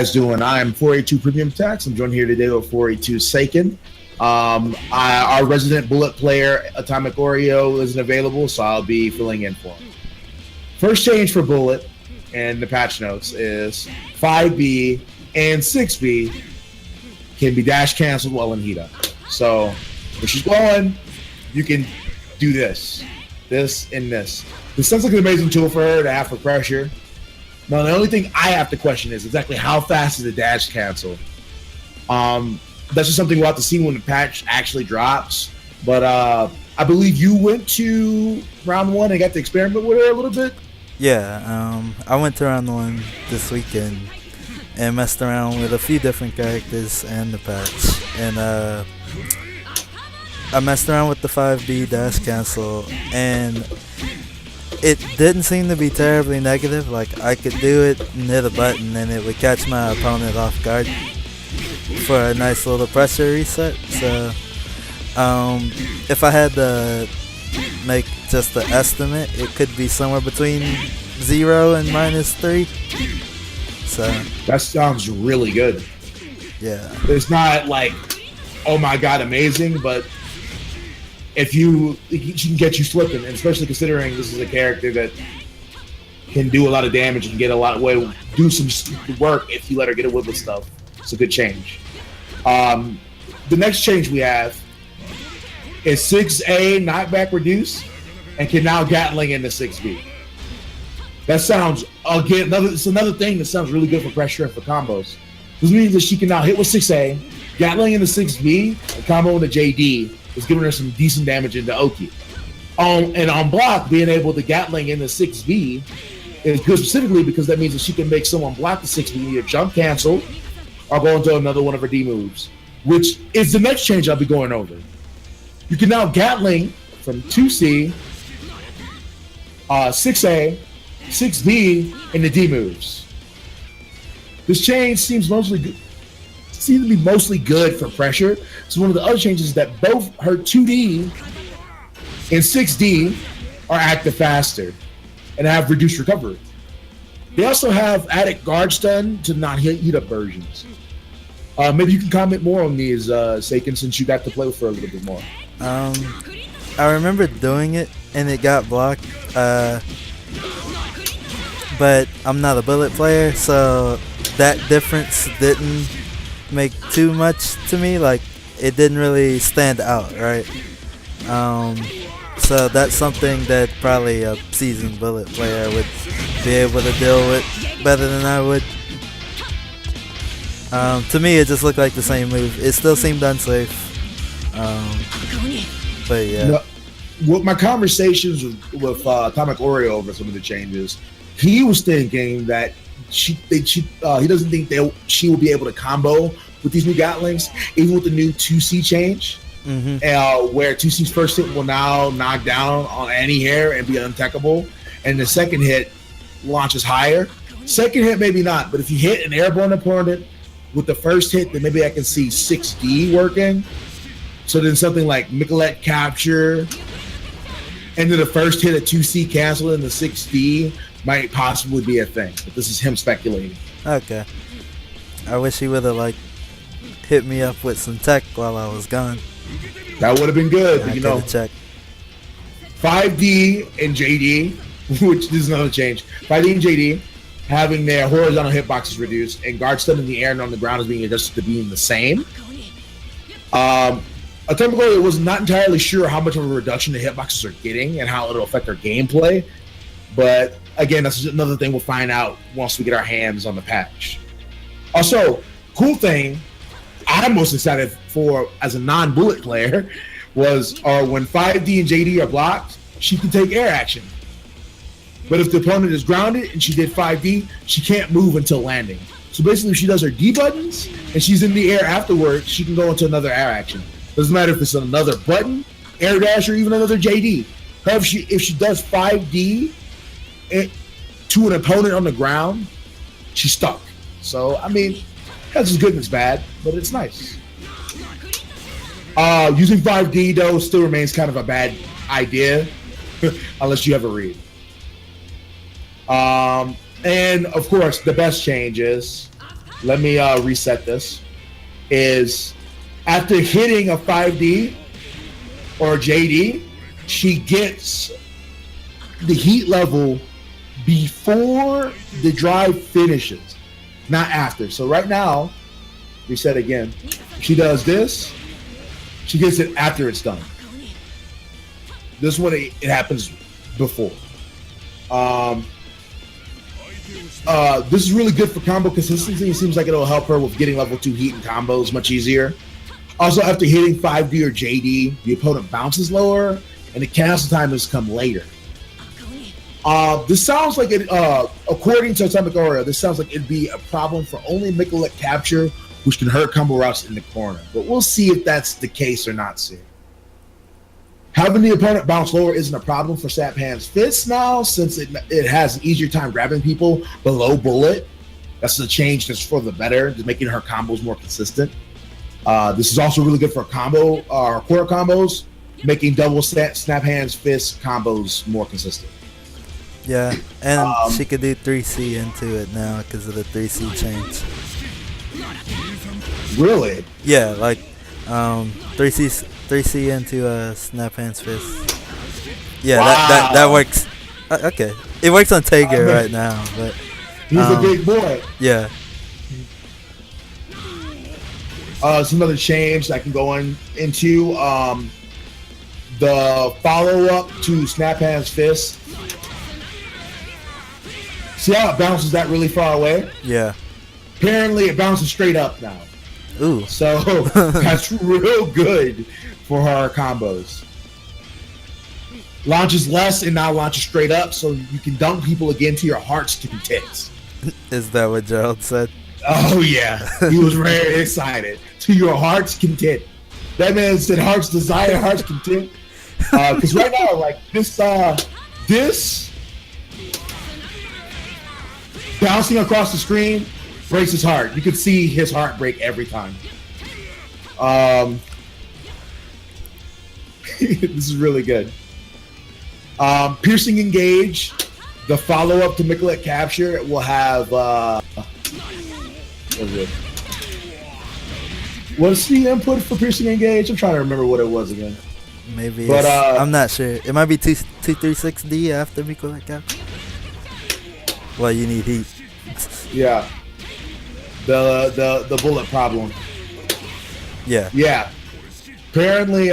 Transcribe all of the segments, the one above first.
guys doing? I'm 482 Premium Attacks. I'm joined here today with 482 Seiken. Our resident bullet player, Atomic Oreo, isn't available, so I'll be filling in for him. First change for bullet and the patch notes is 5B and 6B can be dash canceled while in heat up. So when she's going, you can do this, and this. This sounds like an amazing tool for her to have for pressure. Now, the only thing I have to question is exactly how fast is the dash cancel. That's just something we'll have to see when the patch actually drops. But I believe you went to round 1 and got to experiment with her a little bit. Yeah, I went to round 1 this weekend and messed around with a few different characters and the patch. And I messed around with the 5B dash cancel, and it didn't seem to be terribly negative. Like, I could do it and hit a button and it would catch my opponent off guard for a nice little pressure reset. So if I had to make just the estimate, it could be somewhere between 0 and -3. So that sounds really good. Yeah, it's not like, oh my god, amazing, but she can get you slipping, and especially considering this is a character that can do a lot of damage and get a lot of way, do some work if you let her get away with stuff. It's a good change. The next change we have is 6A knockback reduce and can now Gatling into 6B. That sounds, again, it's another thing that sounds really good for pressure and for combos. This means that she can now hit with 6A, Gatling into 6B, and combo into JD is giving her some decent damage into Oki. And on block, being able to Gatling into 6B is good specifically because that means that she can make someone block the 6B, either jump cancel or go into another one of her D moves, which is the next change I'll be going over. You can now Gatling from 2C, 6A, 6B into D moves. This change seems to be mostly good for pressure. So one of the other changes is that both her 2D and 6D are active faster and have reduced recovery. They also have added guard stun to not heat up versions. Maybe you can comment more on these, Seiken, since you got to play with her a little bit more. I remember doing it and it got blocked, but I'm not a bullet player, so that difference didn't make too much to me. Like, it didn't really stand out, right? So that's something that probably a seasoned bullet player would be able to deal with better than I would. To me, it just looked like the same move. It still seemed unsafe. But yeah. With my conversations with Atomic Oreo over some of the changes, he was thinking that he doesn't think she will be able to combo with these new Gatlings, even with the new 2C change, where 2C's first hit will now knock down on any hair and be untechable, and the second hit launches higher. Second hit, maybe not, but if you hit an airborne opponent with the first hit, then maybe I can see 6D working. So then something like Michelet capture, and then the first hit at 2C cancel in the 6D might possibly be a thing. But this is him speculating. Okay. I wish he would have hit me up with some tech while I was gone. That would have been good. I you know, checked. 5D and JD, which is another change. 5D and JD having their horizontal hitboxes reduced, and guard stun in the air and on the ground is being adjusted to being the same. Atomic Oreo was not entirely sure how much of a reduction the hitboxes are getting and how it'll affect their gameplay. But again, that's just another thing we'll find out once we get our hands on the patch. Also, cool thing I'm most excited for as a non-bullet player was when 5D and JD are blocked, she can take air action. But if the opponent is grounded and she did 5D, she can't move until landing. So basically, if she does her D buttons and she's in the air afterwards, she can go into another air action. Doesn't matter if it's another button, air dash, or even another JD. However, if she does 5D to an opponent on the ground, she's stuck. So, I mean, that's as good as bad, but it's nice. Using 5D, though, still remains kind of a bad idea, unless you have a read. And, of course, the best change is let me reset this, is after hitting a 5D or JD, she gets the heat level before the drive finishes, not after. So right now, reset again. She does this, she gets it after it's done. This one, it happens before. This is really good for combo consistency. It seems like it'll help her with getting level 2 heat and combos much easier. Also, after hitting 5D or JD, the opponent bounces lower, and the cancel time has come later. This sounds like it, according to Atomic Oreo, this sounds like it'd be a problem for only Miquelette capture, which can hurt combo routes in the corner. But we'll see if that's the case or not soon. Having the opponent bounce lower isn't a problem for Snap Hands Fist now, since it has an easier time grabbing people below bullet. That's the change that's for the better, just making her combos more consistent. This is also really good for combo or quarter combos, making double Snap Hands Fist combos more consistent. Yeah, and she could do 3C into it now because of the 3C change. Really? Yeah, like 3C into Snap Hands Fist. Yeah, wow. that works. Okay, it works on Tager right now, but he's a big boy. Yeah. Some other change I can go into the follow-up to Snap Hands Fist. See how it bounces that really far away? Yeah. Apparently, it bounces straight up now. Ooh. So that's real good for her combos. Launches less and now launches straight up, so you can dunk people again to your heart's content. Is that what Gerald said? Oh yeah, he was very excited. To your heart's content. That man said heart's desire, heart's content. Because right now, like this bouncing across the screen breaks his heart. You could see his heart break every time. This is really good. Piercing Engage, the follow-up to Miquelette Capture, will have what's the input for Piercing Engage? I'm trying to remember what it was again. Maybe, but I'm not sure. It might be 236D after Miquelette Capture. Well, you need heat. Yeah. The bullet problem. Yeah. Yeah. Apparently,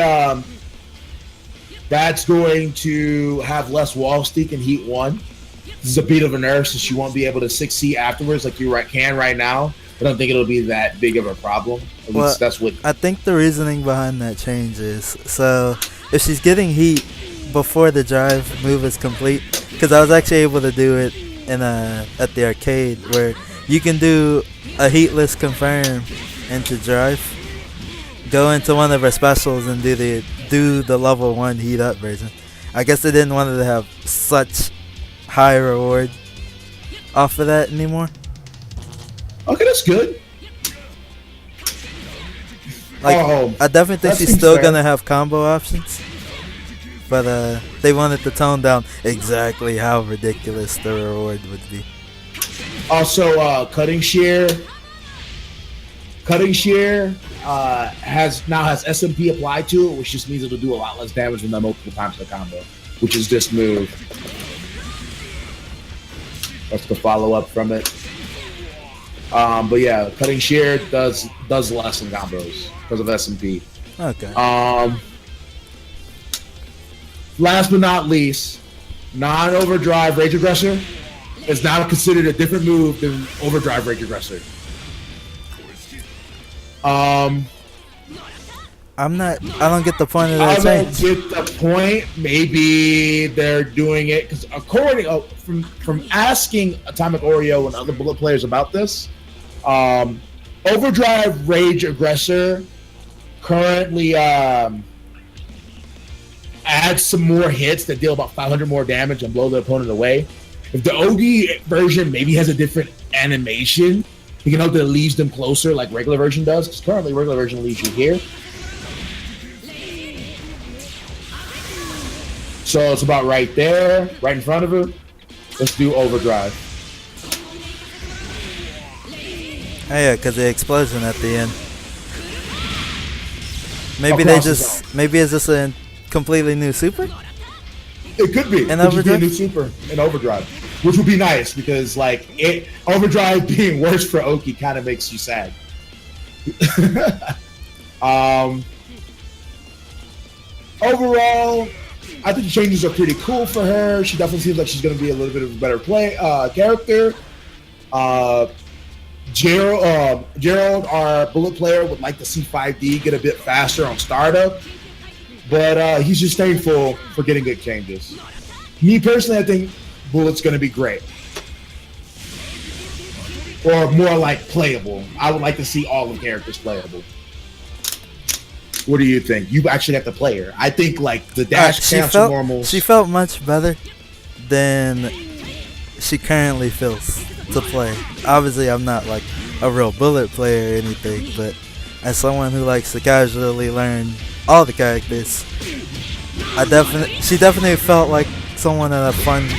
that's going to have less wall stick in Heat 1. This is a bit of a nerf, since you won't be able to 6C afterwards like you can right now. I don't think it'll be that big of a problem. At least that's what I think the reasoning behind that change is, so if she's getting heat before the drive move is complete, because I was actually able to do it in at the arcade where you can do a heatless confirm into drive, go into one of her specials and do the level 1 heat up version. I guess they didn't want it to have such high reward off of that anymore. Okay, that's good. Like, I definitely think she's still gonna have combo options, but they wanted to tone down exactly how ridiculous the reward would be. Also, Cutting Shear has SMP applied to it, which just means it'll do a lot less damage than the multiple times per combo, which is this move. That's the follow-up from it. But yeah, Cutting Shear does less in combos because of SMP. Okay. Last but not least, non-Overdrive Rage Aggressor is now considered a different move than Overdrive Rage Aggressor. I don't get the point of that change. I don't get the point. Maybe they're doing it because according from asking Atomic Oreo and other bullet players about this, Overdrive Rage Aggressor currently adds some more hits that deal about 500 more damage and blow the opponent away. If the OD version maybe has a different animation, you can hope that it leaves them closer like regular version does, because currently regular version leaves you here. So it's about right there, right in front of her. Let's do Overdrive. Oh yeah, because the explosion at the end. Maybe Across the maybe it's just a completely new super? It could be. And It could be a Overdrive? new super in Overdrive, which would be nice because like Overdrive being worse for Oki kind of makes you sad. Overall, I think the changes are pretty cool for her. She definitely seems like she's going to be a little bit of a better character. Gerald, our bullet player, would like to see 5D get a bit faster on startup, but he's just thankful for getting good changes. Me personally, I think Bullet's going to be great, or more like playable. I would like to see all the characters playable. What do you think? You actually got to play her. I think like the dash cancel normals. She felt much better than she currently feels to play. Obviously, I'm not like a real bullet player or anything, but as someone who likes to casually learn all the characters, she definitely felt like someone that had fun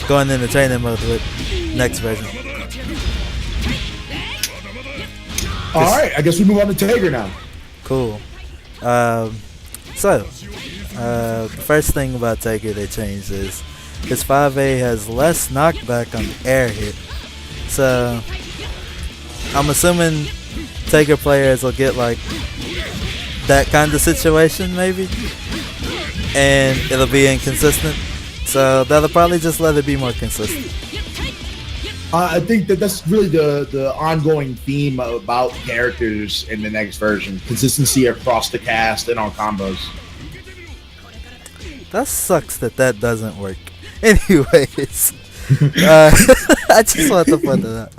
going into training mode with next version. All right, I guess we move on to Tager now. Cool. The first thing about Taker they changed is his 5A has less knockback on the air hit. So I'm assuming Taker players will get like that kind of situation maybe, and it'll be inconsistent. So that'll probably just let it be more consistent. I think that's really the ongoing theme about characters in the next version. Consistency across the cast and on combos. That sucks that doesn't work. Anyways, I just want to point that out.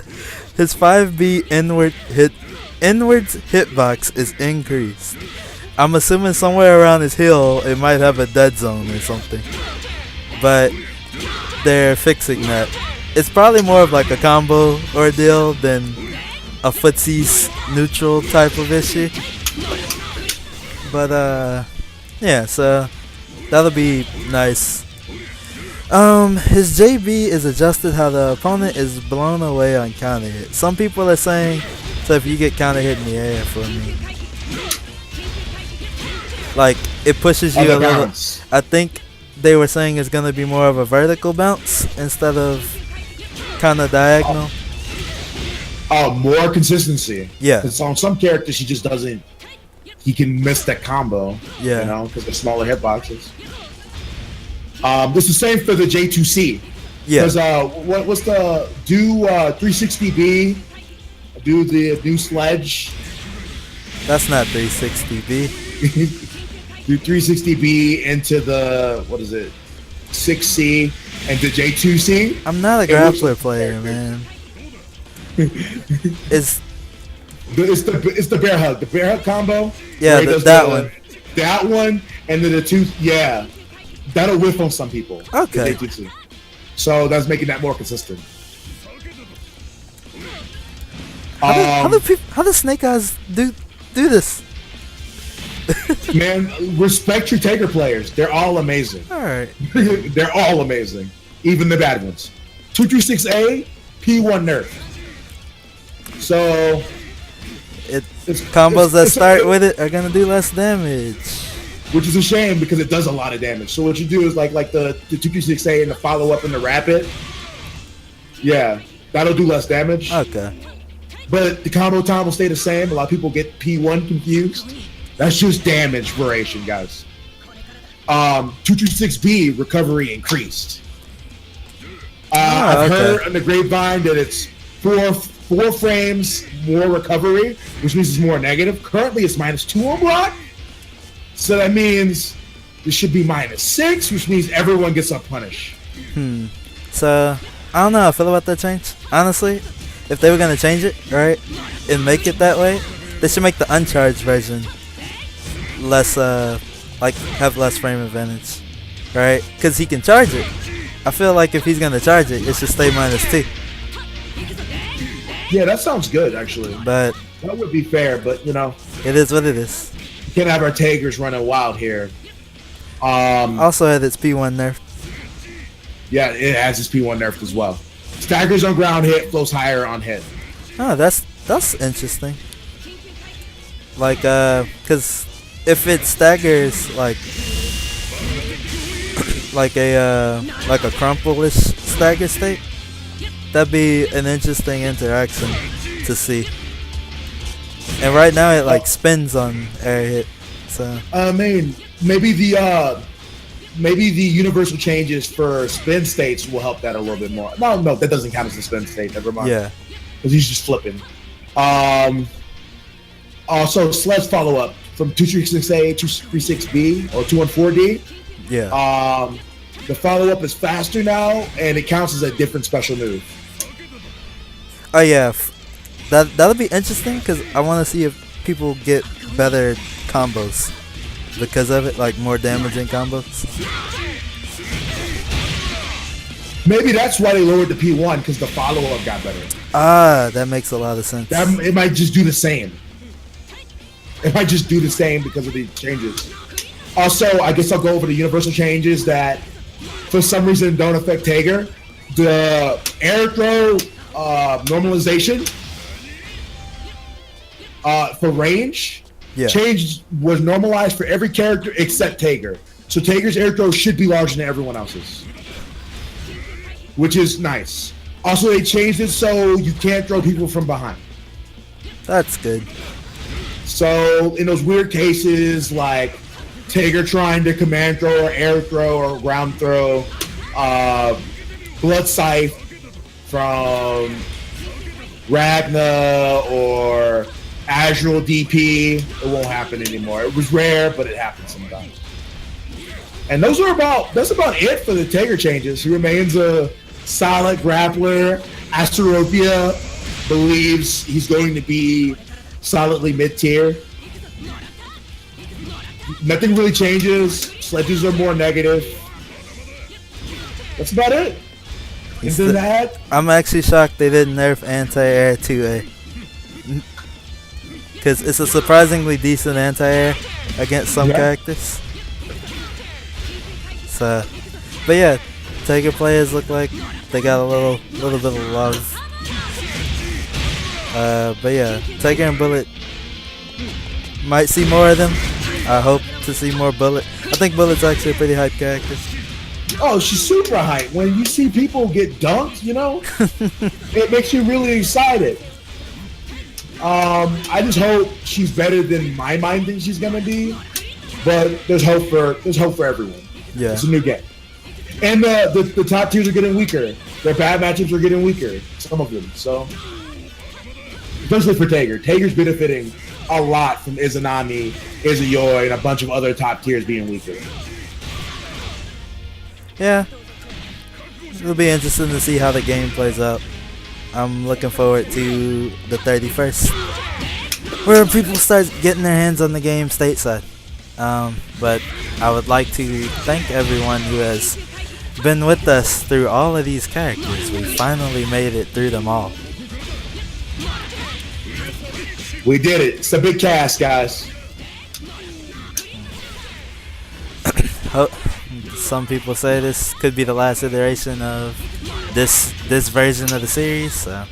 His 5B inwards hitbox is increased. I'm assuming somewhere around his heel it might have a dead zone or something. But they're fixing that. It's probably more of like a combo ordeal than a footsie's neutral type of issue. But yeah, so that'll be nice. His JB is adjusted how the opponent is blown away on counter hit. Some people are saying, so if you get counter hit in the air for me, like it pushes you a little. I think they were saying it's gonna be more of a vertical bounce instead of kind of diagonal. More consistency. Yeah. Because on some characters he just doesn't. He can miss that combo. Yeah. You know, because they're smaller hitboxes. This is the same for the J2C. Yeah. Because what's the do 360B? Do sledge. That's not 360B. Do 360B into the what is it? 6C and the J2C. I'm not a grappler player, man. It's the bear hug. The bear hug combo. Yeah, that one. That one, and then the two. Yeah, that'll whiff on some people. Okay. The J2C. So that's making that more consistent. How do Snake Eyes do this? Man, respect your Taker players. They're all amazing. All right. They're all amazing. Even the bad ones. 236A, P1 nerf. So combos that start with it are gonna do less damage. Which is a shame because it does a lot of damage. So what you do is like the 236A and the follow up and the rapid. Yeah, that'll do less damage. Okay. But the combo time will stay the same. A lot of people get P1 confused. That's just damage variation, guys. 236B recovery increased. I've heard on the grapevine that it's four frames more recovery, which means it's more negative. Currently, it's -2 on block. So that means it should be -6, which means everyone gets a punish. So I don't know how I feel about that change. Honestly, if they were gonna change it, right, and make it that way, they should make the uncharged version less, have less frame advantage, right? Because he can charge it. I feel like if he's gonna charge it, it should stay -2. Yeah, that sounds good, actually. But that would be fair, but you know, it is what it is. Can't have our Tagers running wild here. Also had its P1 nerf. Yeah, it has its P1 nerfed as well. Staggers on ground hit, flows higher on hit. Oh, that's That's interesting. Like, cause if it staggers like a crumple-ish stagger state, that'd be an interesting interaction to see. And right now it like spins on air hit. So I mean, maybe the universal changes for spin states will help that a little bit more. No, that doesn't count as a spin state. Never mind. yeah. Because he's just flipping. Also, Sled's follow-up from 236A, 236B, or 214D. Yeah. The follow-up is faster now, and it counts as a different special move. Oh yeah. That'll be interesting because I want to see if people get better combos because of it, like more damaging combos. Maybe that's why they lowered the P1, because the follow-up got better. Ah, that makes a lot of sense. It might just do the same. It might just do the same because of the changes. Also, I guess I'll go over the universal changes that, for some reason, don't affect Tager. The air throw normalization for range change was normalized for every character except Tager. So Tager's air throw should be larger than everyone else's, which is nice. Also, they changed it so you can't throw people from behind. That's good. So in those weird cases like Tager trying to command throw or air throw or ground throw, Blood Scythe from Ragna or Azure DP, it won't happen anymore. It was rare, but it happens sometimes. And that's about it for the Tager changes. He remains a solid grappler. Isorropia believes he's going to be solidly mid-tier. Nothing really changes. Sledges are more negative. That's about it. Into that. I'm actually shocked they didn't nerf anti-air 2A. Because it's a surprisingly decent anti-air against some characters. So, but yeah, Tager players look like they got a little bit of love. But yeah, Tager and Bullet, might see more of them. I hope to see more Bullet. I think Bullet's actually a pretty hype character. Oh, she's super hype. When you see people get dunked, it makes you really excited. I just hope she's better than my mind thinks she's gonna be. But there's hope for everyone. Yeah. It's a new game. And the top tiers are getting weaker. Their bad matchups are getting weaker. Some of them. So especially for Tager. Tager's benefiting a lot from Izanami, Izayoi, and a bunch of other top tiers being weaker. Yeah. It'll be interesting to see how the game plays out. I'm looking forward to the 31st, where people start getting their hands on the game stateside. But I would like to thank everyone who has been with us through all of these characters. We finally made it through them all. We did it. It's a big cast, guys. Some people say this could be the last iteration of this version of the series, so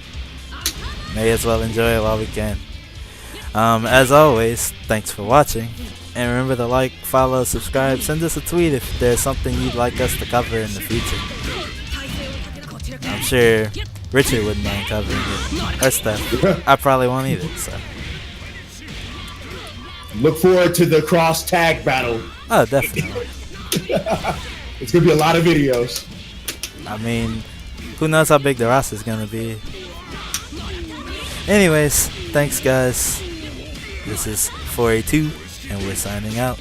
may as well enjoy it while we can. As always, thanks for watching, and remember to like, follow, subscribe, send us a tweet if there's something you'd like us to cover in the future. I'm sure Richard wouldn't mind covering it or stuff. I probably won't either, so. Look forward to the Cross Tag Battle. Oh, definitely. It's going to be a lot of videos. I mean, who knows how big the roster is going to be. Anyways, thanks guys. This is 4A2, and we're signing out.